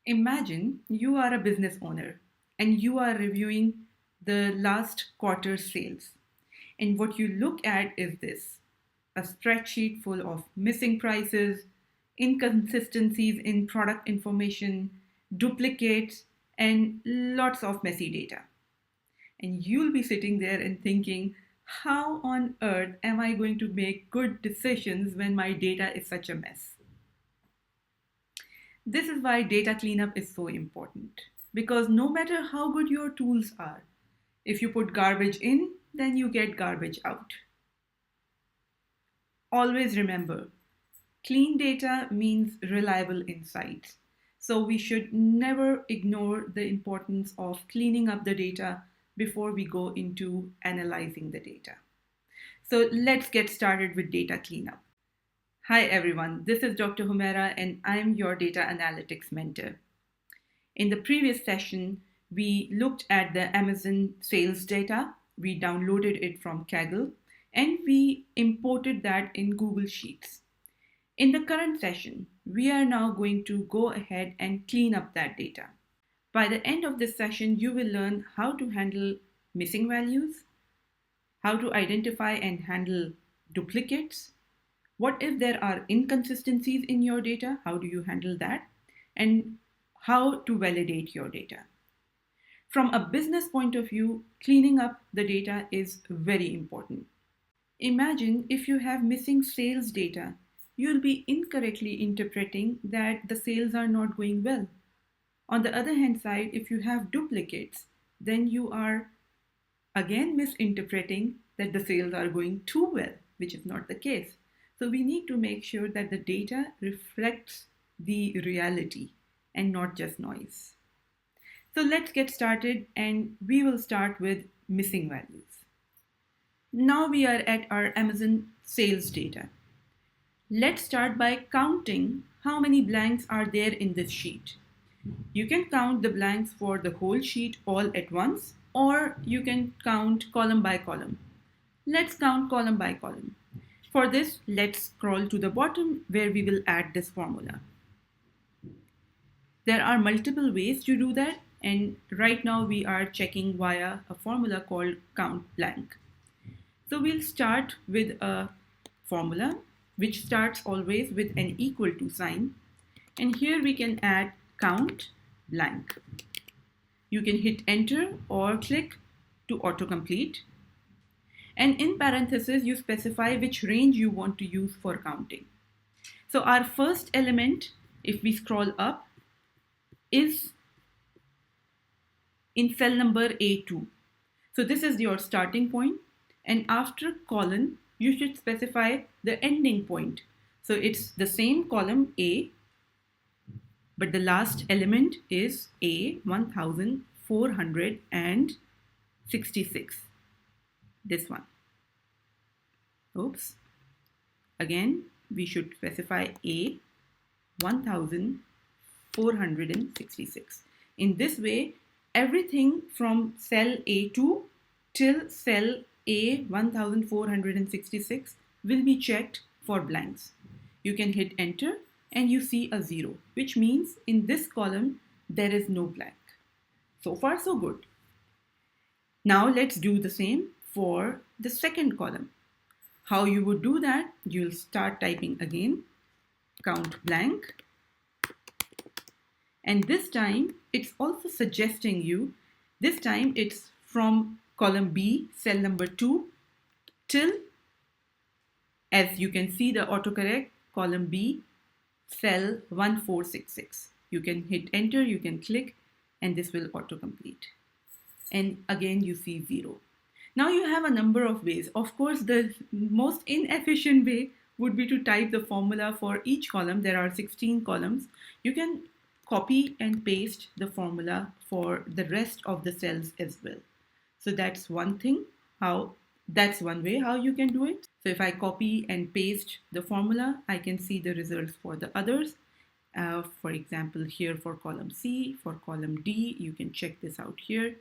Imagine you are a business owner and you are reviewing the last quarter sales. And what you look at is this: a spreadsheet full of missing prices, inconsistencies in product information, duplicates, and lots of messy data. And you'll be sitting there and thinking, how on earth am I going to make good decisions when my data is such a mess? This is why data cleanup is so important. Because no matter how good your tools are, if you put garbage in, then you get garbage out. Always remember, clean data means reliable insights. So we should never ignore the importance of cleaning up the data before we go into analyzing the data. So let's get started with data cleanup. Hi everyone, this is Dr. Humera and I'm your data analytics mentor. In the previous session, we looked at the Amazon sales data. We downloaded it from Kaggle and we imported that in Google Sheets. In the current session, we are now going to go ahead and clean up that data. By the end of this session, you will learn how to handle missing values, how to identify and handle duplicates. What if there are inconsistencies in your data? How do you handle that? And how to validate your data. From a business point of view, cleaning up the data is very important. Imagine if you have missing sales data, you'll be incorrectly interpreting that the sales are not going well. On the other hand side, if you have duplicates, then you are again misinterpreting that the sales are going too well, which is not the case. So we need to make sure that the data reflects the reality and not just noise. So let's get started and we will start with missing values. Now we are at our Amazon sales data. Let's start by counting how many blanks are there in this sheet. You can count the blanks for the whole sheet all at once, or you can count column by column. Let's count column by column. For this, let's scroll to the bottom where we will add this formula. There are multiple ways to do that, and right now we are checking via a formula called COUNTBLANK. So we'll start with a formula which starts always with an equal to sign, and here we can add count blank. You can hit enter or click to autocomplete. And in parentheses, you specify which range you want to use for counting. So our first element, if we scroll up, is in cell number A2. So this is your starting point. And after colon, you should specify the ending point. So it's the same column A, but the last element is A 1466. This one. Oops. Again, we should specify A 1466. In this way, everything from cell A2 till cell A 1466 will be checked for blanks. You can hit enter and you see a 0, which means in this column there is no blank. So far so good. Now let's do the same for the second column. How you would do that, you'll start typing again, count blank. And this time it's also suggesting you, this time it's from column B, cell number 2, till, as you can see the autocorrect, column B, cell 1466. You can hit enter, you can click, and this will autocomplete. And again, you see 0. Now you have a number of ways. Of course, the most inefficient way would be to type the formula for each column. There are 16 columns. You can copy and paste the formula for the rest of the cells as well. So that's one thing, that's one way how you can do it. So if I copy and paste the formula, I can see the results for the others. For example, here for column C, for column D, you can check this out here,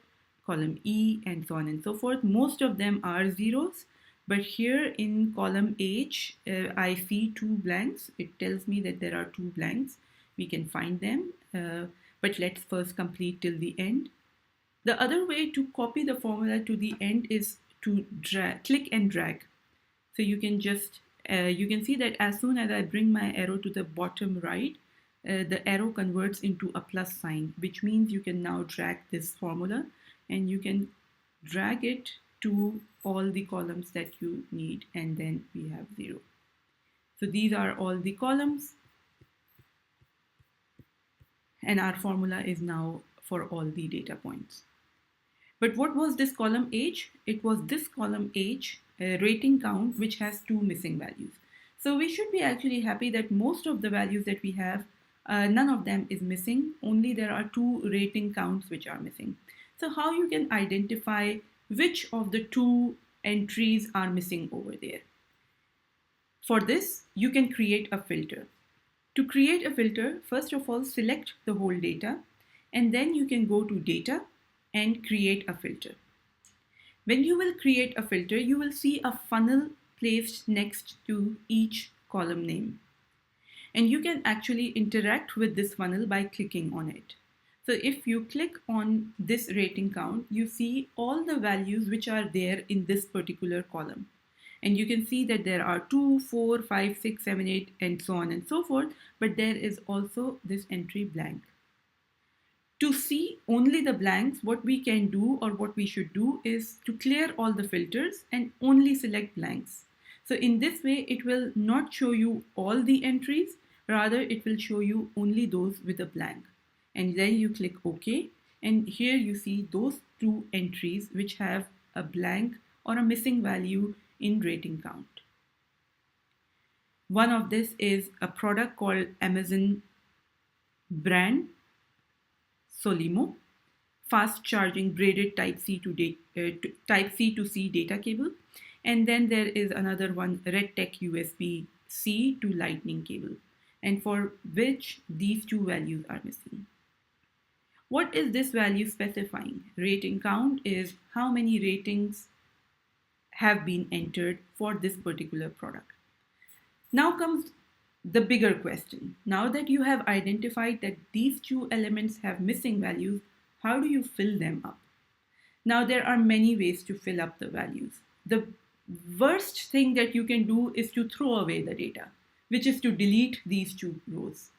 column E, and so on and so forth. Most of them are zeros, but here in column H, I see 2 blanks. It tells me that there are 2 blanks. We can find them, but let's first complete till the end. The other way to copy the formula to the end is to click and drag. So you can see that as soon as I bring my arrow to the bottom right, the arrow converts into a plus sign, which means you can now drag this formula and you can drag it to all the columns that you need, and then we have 0. So these are all the columns, and our formula is now for all the data points. But what was this column H? It was this column H, rating count, which has 2 missing values. So we should be actually happy that most of the values that we have, none of them is missing. Only there are 2 rating counts which are missing. So how you can identify which of the 2 entries are missing over there? For this, you can create a filter. To create a filter, first of all, select the whole data, and then you can go to data and create a filter. When you will create a filter, you will see a funnel placed next to each column name. And you can actually interact with this funnel by clicking on it. So if you click on this rating count, you see all the values which are there in this particular column. And you can see that there are 2, 4, 5, 6, 7, 8, and so on and so forth. But there is also this entry blank. To see only the blanks, what we can do or what we should do is to clear all the filters and only select blanks. So in this way, it will not show you all the entries, rather it will show you only those with a blank. And then you click OK, and here you see those 2 entries which have a blank or a missing value in rating count. One of this is a product called Amazon brand Solimo, fast charging braided type C to C data cable. And then there is another one, RedTech USB-C to Lightning cable, and for which these 2 values are missing. What is this value specifying? Rating count is how many ratings have been entered for this particular product. Now comes the bigger question. Now that you have identified that these 2 elements have missing values, how do you fill them up? Now there are many ways to fill up the values. The worst thing that you can do is to throw away the data, which is to delete these 2 rows.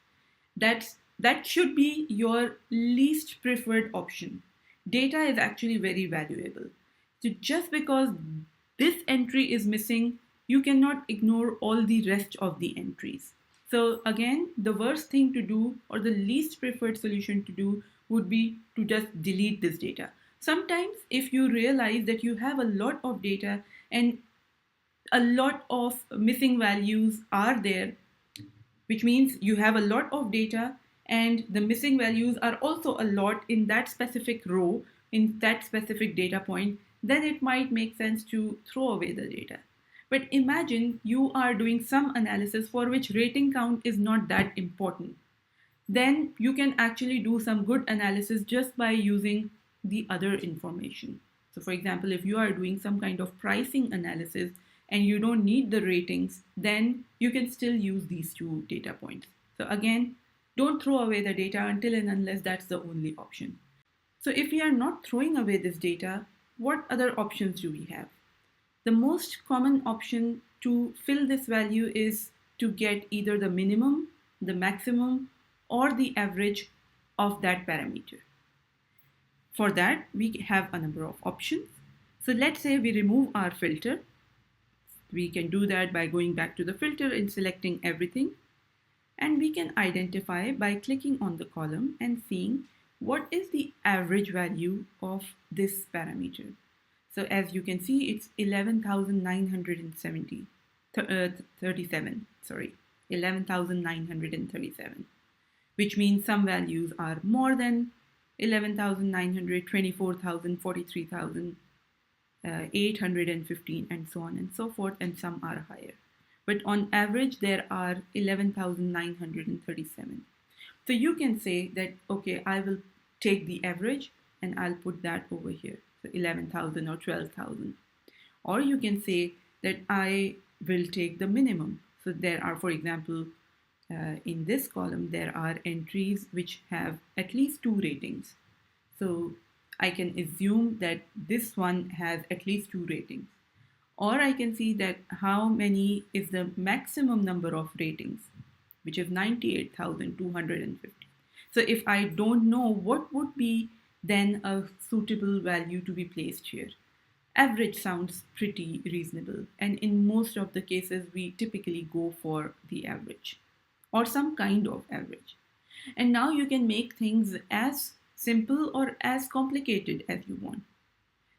That should be your least preferred option. Data is actually very valuable. So just because this entry is missing, you cannot ignore all the rest of the entries. So again, the worst thing to do or the least preferred solution to do would be to just delete this data. Sometimes if you realize that you have a lot of data and a lot of missing values are there, which means you have a lot of data and the missing values are also a lot in that specific row, in that specific data point, then it might make sense to throw away the data. But imagine you are doing some analysis for which rating count is not that important. Then you can actually do some good analysis just by using the other information. So for example, if you are doing some kind of pricing analysis and you don't need the ratings, then you can still use these 2 data points. So again, don't throw away the data until and unless that's the only option. So if we are not throwing away this data, what other options do we have? The most common option to fill this value is to get either the minimum, the maximum, or the average of that parameter. For that, we have a number of options. So let's say we remove our filter. We can do that by going back to the filter and selecting everything. And we can identify by clicking on the column and seeing what is the average value of this parameter. So as you can see, it's 11,937, which means some values are more than 11,900, 24,000, 43,000, 815, and so on and so forth, and some are higher. But on average, there are 11,937. So you can say that, okay, I will take the average and I'll put that over here. 11,000 or 12,000. Or you can say that I will take the minimum. So there are, for example, in this column, there are entries which have at least 2 ratings. So I can assume that this one has at least 2 ratings. Or I can see that how many is the maximum number of ratings, which is 98,250. So if I don't know, what would be then a suitable value to be placed here? Average sounds pretty reasonable, and in most of the cases, we typically go for the average or some kind of average. And now you can make things as simple or as complicated as you want.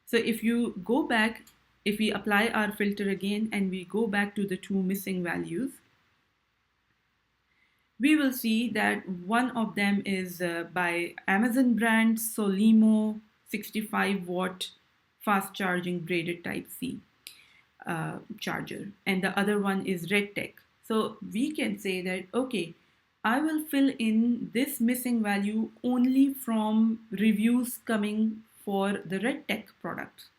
So if you go back, if we apply our filter again and we go back to the 2 missing values, we will see that one of them is by Amazon brand Solimo 65-watt fast charging braided type C charger, and the other one is Red Tech. So we can say that, okay, I will fill in this missing value only from reviews coming for the Red Tech product,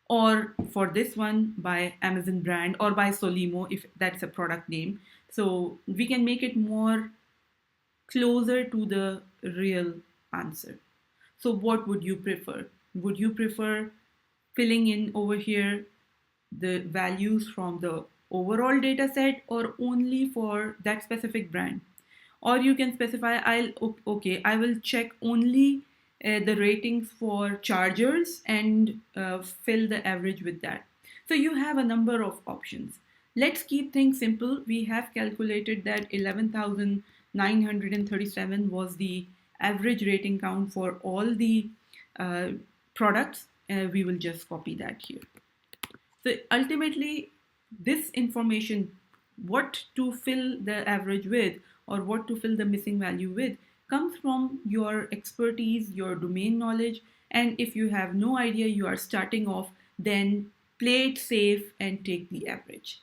or for this one by Amazon brand or by Solimo if that's a product name. So we can make it more closer to the real answer. So what would you prefer? Would you prefer filling in over here the values from the overall data set or only for that specific brand? Or you can specify, I will check only the ratings for chargers and fill the average with that. So you have a number of options. Let's keep things simple. We have calculated that 11,937 was the average rating count for all the uh, products. We will just copy that here. So ultimately, this information, what to fill the average with or what to fill the missing value with, comes from your expertise, your domain knowledge. And if you have no idea, you are starting off, then play it safe and take the average.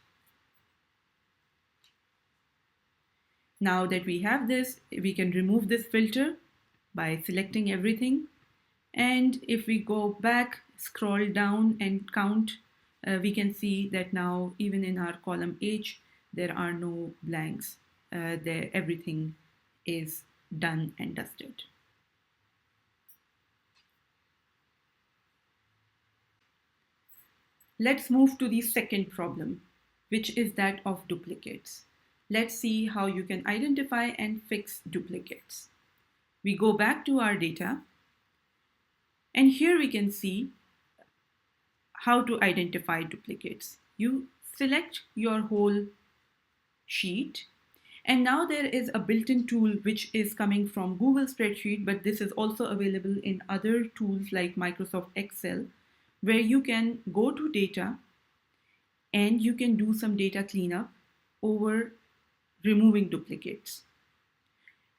Now that we have this, we can remove this filter by selecting everything. And if we go back, scroll down and count, we can see that now even in our column H, there are no blanks. There, everything is done and dusted. Let's move to the second problem, which is that of duplicates. Let's see how you can identify and fix duplicates. We go back to our data, and here we can see how to identify duplicates. You select your whole sheet, and now there is a built-in tool which is coming from Google Spreadsheet, but this is also available in other tools like Microsoft Excel, where you can go to data and you can do some data cleanup over removing duplicates.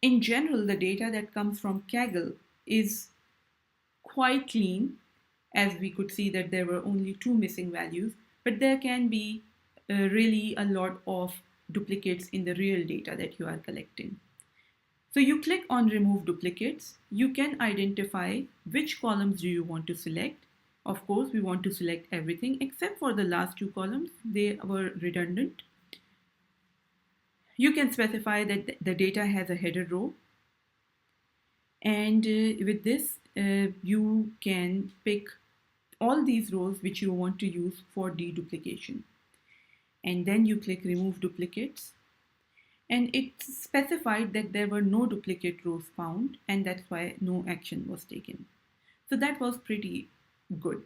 In general, the data that comes from Kaggle is quite clean, as we could see that there were only 2 missing values, but there can be really a lot of duplicates in the real data that you are collecting. So you click on remove duplicates. You can identify which columns do you want to select. Of course, we want to select everything except for the last 2 columns. They were redundant. You can specify that the data has a header row. And with this, you can pick all these rows which you want to use for deduplication. And then you click remove duplicates. And it specified that there were no duplicate rows found, and that's why no action was taken. So that was pretty good.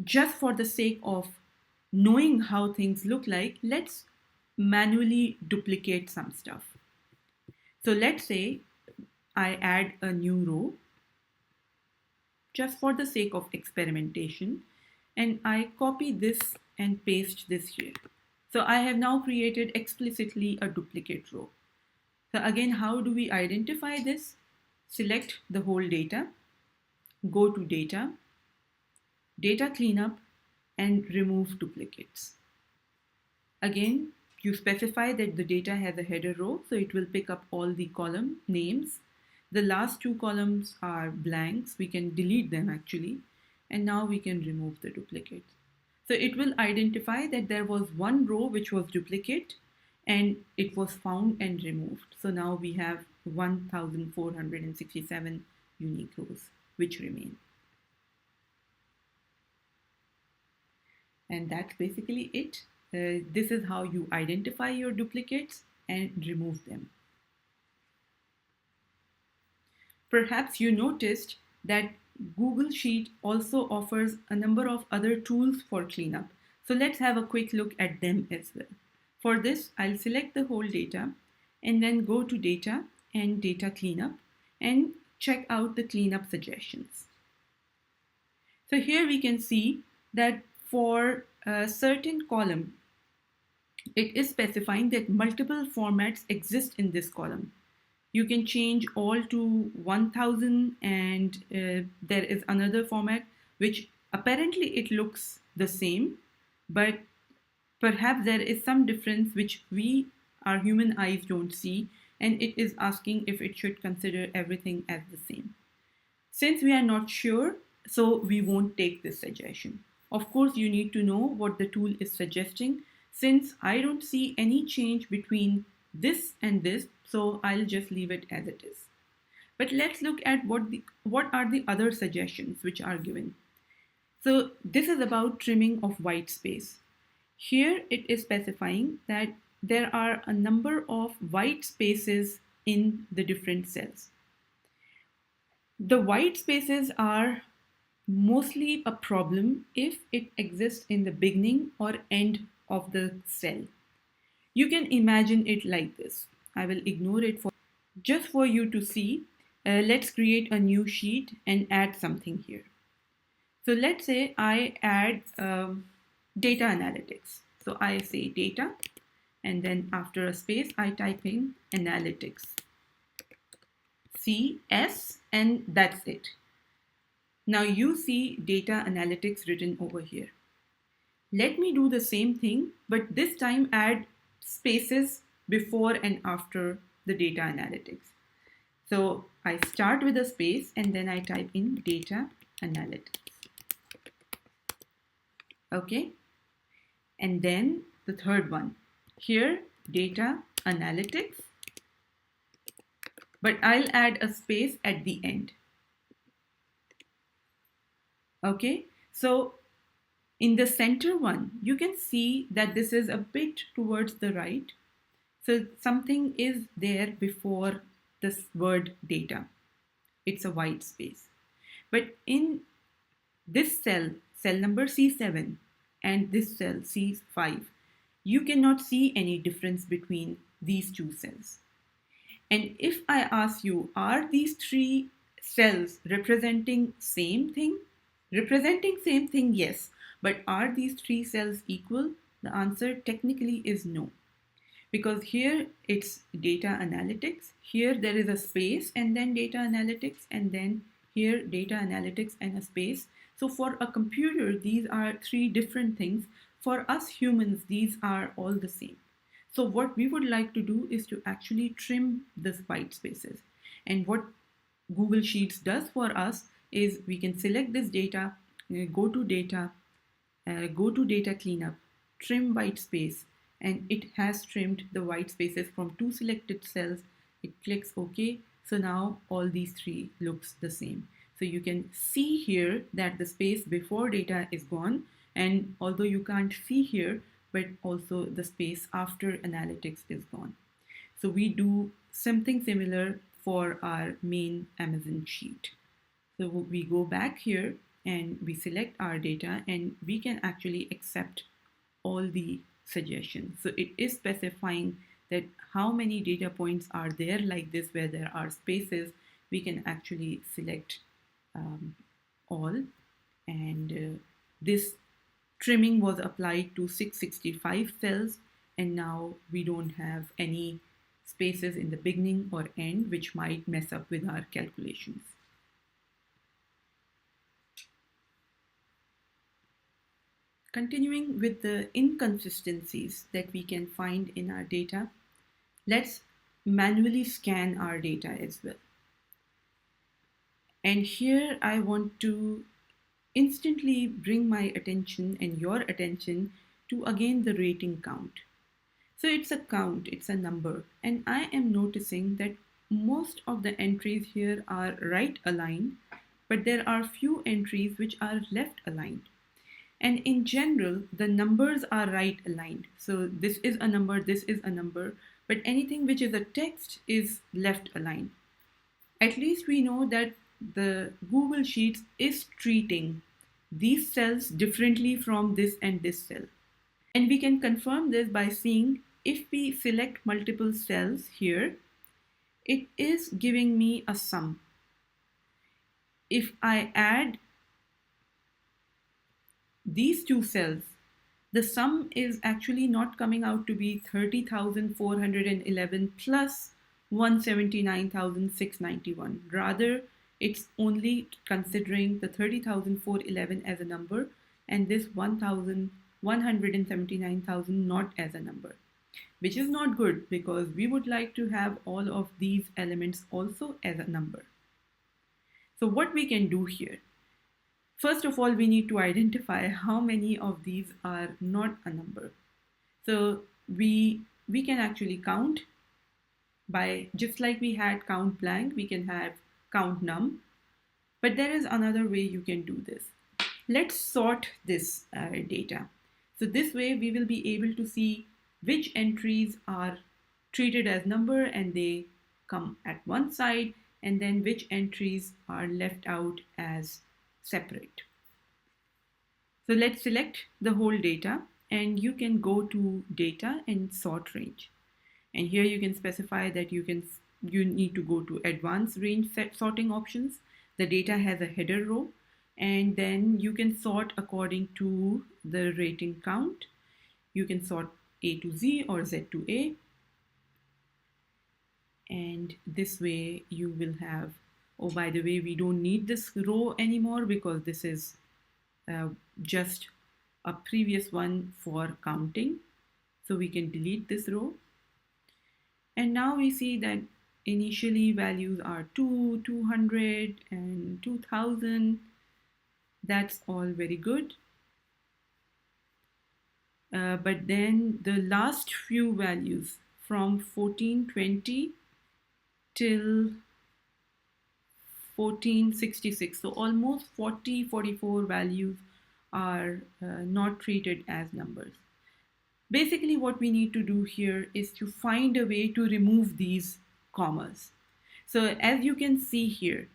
Just for the sake of knowing how things look like, let's manually duplicate some stuff. So let's say I add a new row just for the sake of experimentation, and I copy this and paste this here. So I have now created explicitly a duplicate row. So again, how do we identify this? Select the whole data, go to data, data cleanup, and remove duplicates. Again, you specify that the data has a header row, so it will pick up all the column names. The last 2 columns are blanks. We can delete them actually. And now we can remove the duplicates. So it will identify that there was one row which was duplicate, and it was found and removed. So now we have 1,467 unique rows which remain. And that's basically it. This is how you identify your duplicates and remove them. Perhaps you noticed that Google Sheet also offers a number of other tools for cleanup. So let's have a quick look at them as well. For this, I'll select the whole data and then go to Data and Data Cleanup and check out the cleanup suggestions. So here we can see that for a certain column, it is specifying that multiple formats exist in this column. You can change all to 1000, and there is another format which apparently it looks the same, but perhaps there is some difference which our human eyes don't see, and it is asking if it should consider everything as the same. Since we are not sure, so we won't take this suggestion. Of course, you need to know what the tool is suggesting. Since I don't see any change between this and this, so I'll just leave it as it is. But let's look at what are the other suggestions which are given. So this is about trimming of white space. Here it is specifying that there are a number of white spaces in the different cells. The white spaces are mostly a problem if it exists in the beginning or end of the cell. You can imagine it like this. I will ignore it just for you to see. Let's create a new sheet and add something here. So let's say I add data analytics. So I say data, and then after a space, I type in analytics. CS, and that's it. Now you see data analytics written over here. Let me do the same thing, but this time add spaces before and after the data analytics. So I start with a space and then I type in data analytics. Okay. And then the third one. Here, data analytics. But I'll add a space at the end. Okay. So in the center one, you can see that this is a bit towards the right. So something is there before this word data. It's a white space. But in this cell number C7, and this cell C5, you cannot see any difference between these two cells. And if I ask you, are these three cells representing same thing? Representing same thing, yes. But are these three cells equal? The answer technically is no. Because here it's data analytics, here there is a space and then data analytics, and then here data analytics and a space. So for a computer, these are three different things. For us humans, these are all the same. So what we would like to do is to actually trim these white spaces. And what Google Sheets does for us is we can select this data, go to data cleanup, trim white space, and it has trimmed the white spaces from two selected cells. It clicks OK. So now all these three looks the same. So you can see here that the space before data is gone, and although you can't see here, but also the space after analytics is gone. So we do something similar for our main Amazon sheet. So we go back here and we select our data, and we can actually accept all the suggestions. So it is specifying that how many data points are there like this where there are spaces. We can actually select all, and this trimming was applied to 665 cells, and now we don't have any spaces in the beginning or end which might mess up with our calculations. Continuing with the inconsistencies that we can find in our data, let's manually scan our data as well. And here I want to instantly bring my attention and your attention to again the rating count. So it's a count, it's a number. And I am noticing that most of the entries here are right aligned, but there are few entries which are left aligned. And in general, the numbers are right aligned. So this is a number, this is a number, but anything which is a text is left aligned. At least we know that the Google Sheets is treating these cells differently from this and this cell. And we can confirm this by seeing if we select multiple cells here, it is giving me a sum. If I add these two cells, the sum is actually not coming out to be 30,411 plus 179,691. Rather, it's only considering the 30,411 as a number and this 179,000 not as a number, which is not good because we would like to have all of these elements also as a number. So what we can do here? First of all, we need to identify how many of these are not a number. So we can actually count by, just like we had count blank, we can have count num. But there is another way you can do this. Let's sort this data. So this way we will be able to see which entries are treated as number and they come at one side, and then which entries are left out as separate. So let's select the whole data and you can go to data and sort range. And here you can specify that you need to go to advanced range sorting options. The data has a header row and then you can sort according to the rating count. You can sort A to Z or Z to A. And this way you will have, oh, by the way, we don't need this row anymore because this is just a previous one for counting. So we can delete this row. And now we see that initially values are 2, 200 and 2000. That's all very good. But then the last few values from 1420 till 1466, so almost 44 values are not treated as numbers. Basically what we need to do here is to find a way to remove these commas. So as you can see here,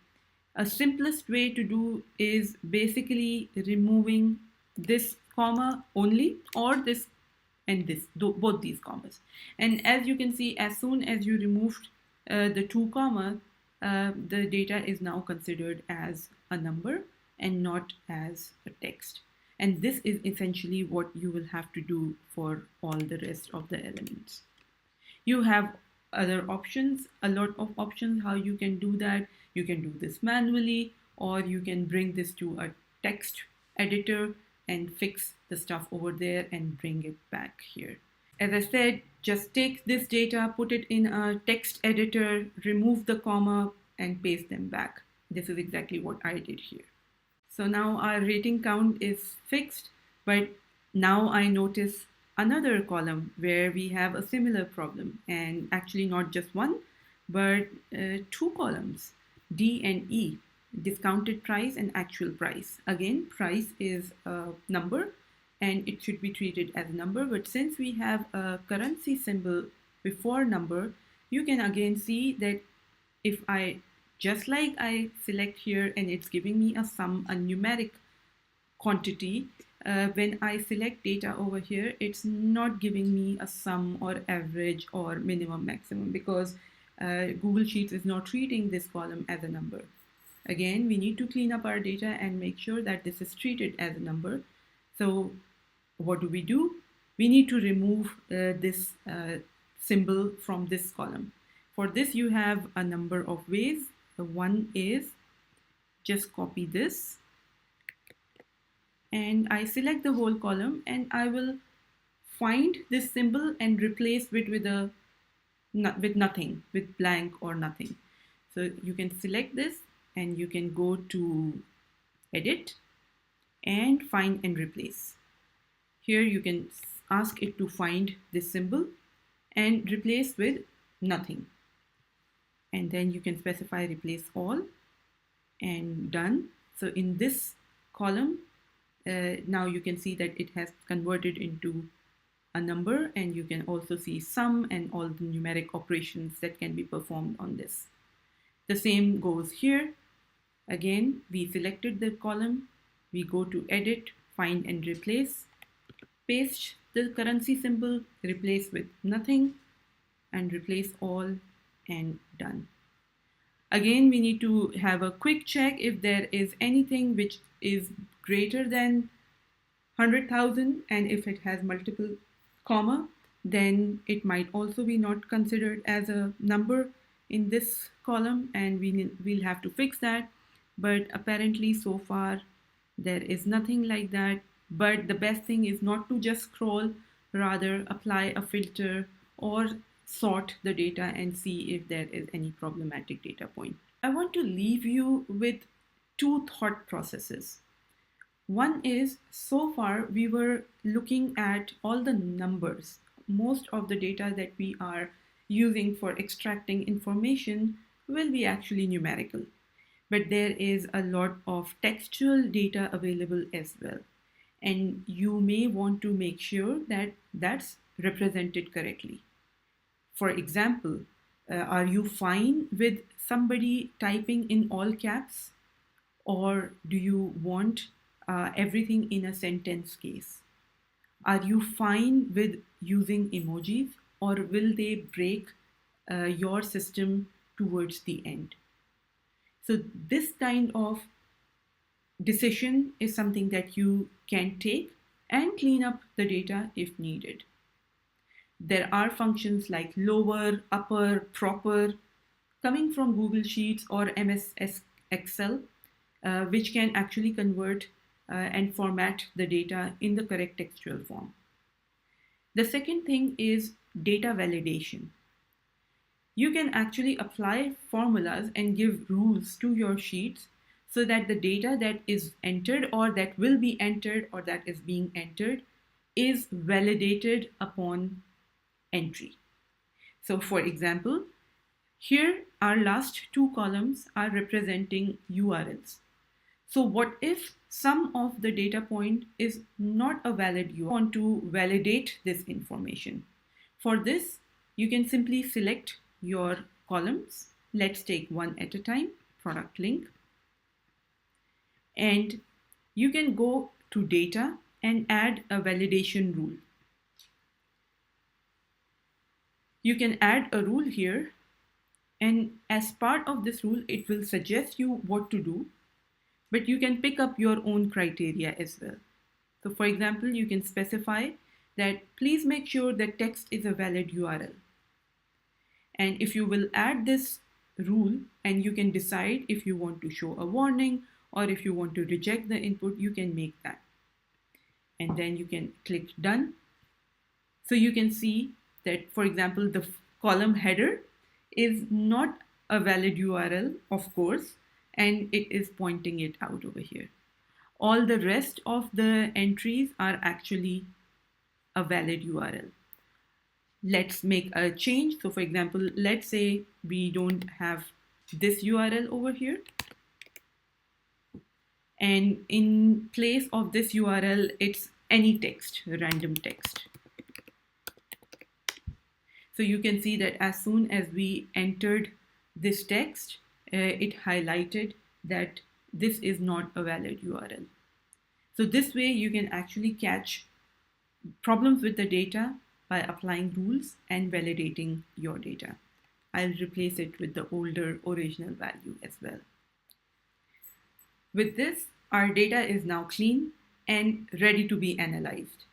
a simplest way to do is basically removing this comma only or this and this, both these commas. And as you can see, as soon as you removed the two comma, the data is now considered as a number and not as a text. And this is essentially what you will have to do for all the rest of the elements. You have other options, a lot of options how you can do that. You can do this manually, or you can bring this to a text editor and fix the stuff over there and bring it back here. As I said, just take this data, put it in a text editor, remove the comma and paste them back. This is exactly what I did here. So now our rating count is fixed, but now I notice another column where we have a similar problem, and actually not just one, but two columns, D and E, discounted price and actual price. Again, price is a number and it should be treated as a number, but since we have a currency symbol before number, you can again see that if I, just like I select here and it's giving me a sum, a numeric quantity, when I select data over here, it's not giving me a sum or average or minimum maximum because Google Sheets is not treating this column as a number. Again, we need to clean up our data and make sure that this is treated as a number. So what do? We need to remove this symbol from this column. For this, you have a number of ways. The one is just copy this and I select the whole column and I will find this symbol and replace it with nothing, with blank or nothing. So you can select this and you can go to edit and find and replace. Here you can ask it to find this symbol and replace with nothing. And then you can specify replace all and done. So in this column, now you can see that it has converted into a number, and you can also see sum and all the numeric operations that can be performed on this. The same goes here. Again, we selected the column, we go to edit, find and replace, paste the currency symbol, replace with nothing, and replace all, and done. Again, we need to have a quick check if there is anything which is greater than 100,000, and if it has multiple comma, then it might also be not considered as a number in this column, and we'll have to fix that. But apparently so far there is nothing like that. But the best thing is not to just scroll, rather apply a filter or sort the data and see if there is any problematic data point. I want to leave you with two thought processes. One is, so far we were looking at all the numbers. Most of the data that we are using for extracting information will be actually numerical. But there is a lot of textual data available as well. And you may want to make sure that that's represented correctly. For example, are you fine with somebody typing in all caps? Or do you want everything in a sentence case? Are you fine with using emojis, or will they break your system towards the end? So this kind of decision is something that you can take and clean up the data if needed. There are functions like lower, upper, proper coming from Google Sheets or MS Excel, which can actually convert and format the data in the correct textual form. The second thing is data validation. You can actually apply formulas and give rules to your sheets so that the data that is entered or that will be entered or that is being entered is validated upon entry. So for example, here our last two columns are representing URLs. So what if some of the data point is not a valid URL? You want to validate this information. For this, you can simply select your columns. Let's take one at a time, product link. And you can go to data and add a validation rule. You can add a rule here, and as part of this rule, it will suggest you what to do, but you can pick up your own criteria as well. So for example, you can specify that please make sure that text is a valid URL. And if you will add this rule, and you can decide if you want to show a warning or if you want to reject the input, you can make that. And then you can click done. So you can see that, for example, the column header is not a valid URL, of course, and it is pointing it out over here. All the rest of the entries are actually a valid URL. Let's make a change. So for example, let's say we don't have this URL over here. And in place of this URL, it's any text, random text. So you can see that as soon as we entered this text, it highlighted that this is not a valid URL. So this way you can actually catch problems with the data by applying rules and validating your data. I'll replace it with the older original value as well. With this, our data is now clean and ready to be analyzed.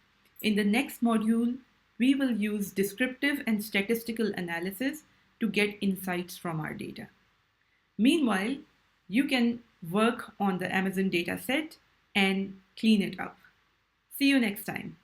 In the next module, we will use descriptive and statistical analysis to get insights from our data. Meanwhile, you can work on the Amazon data set and clean it up. See you next time.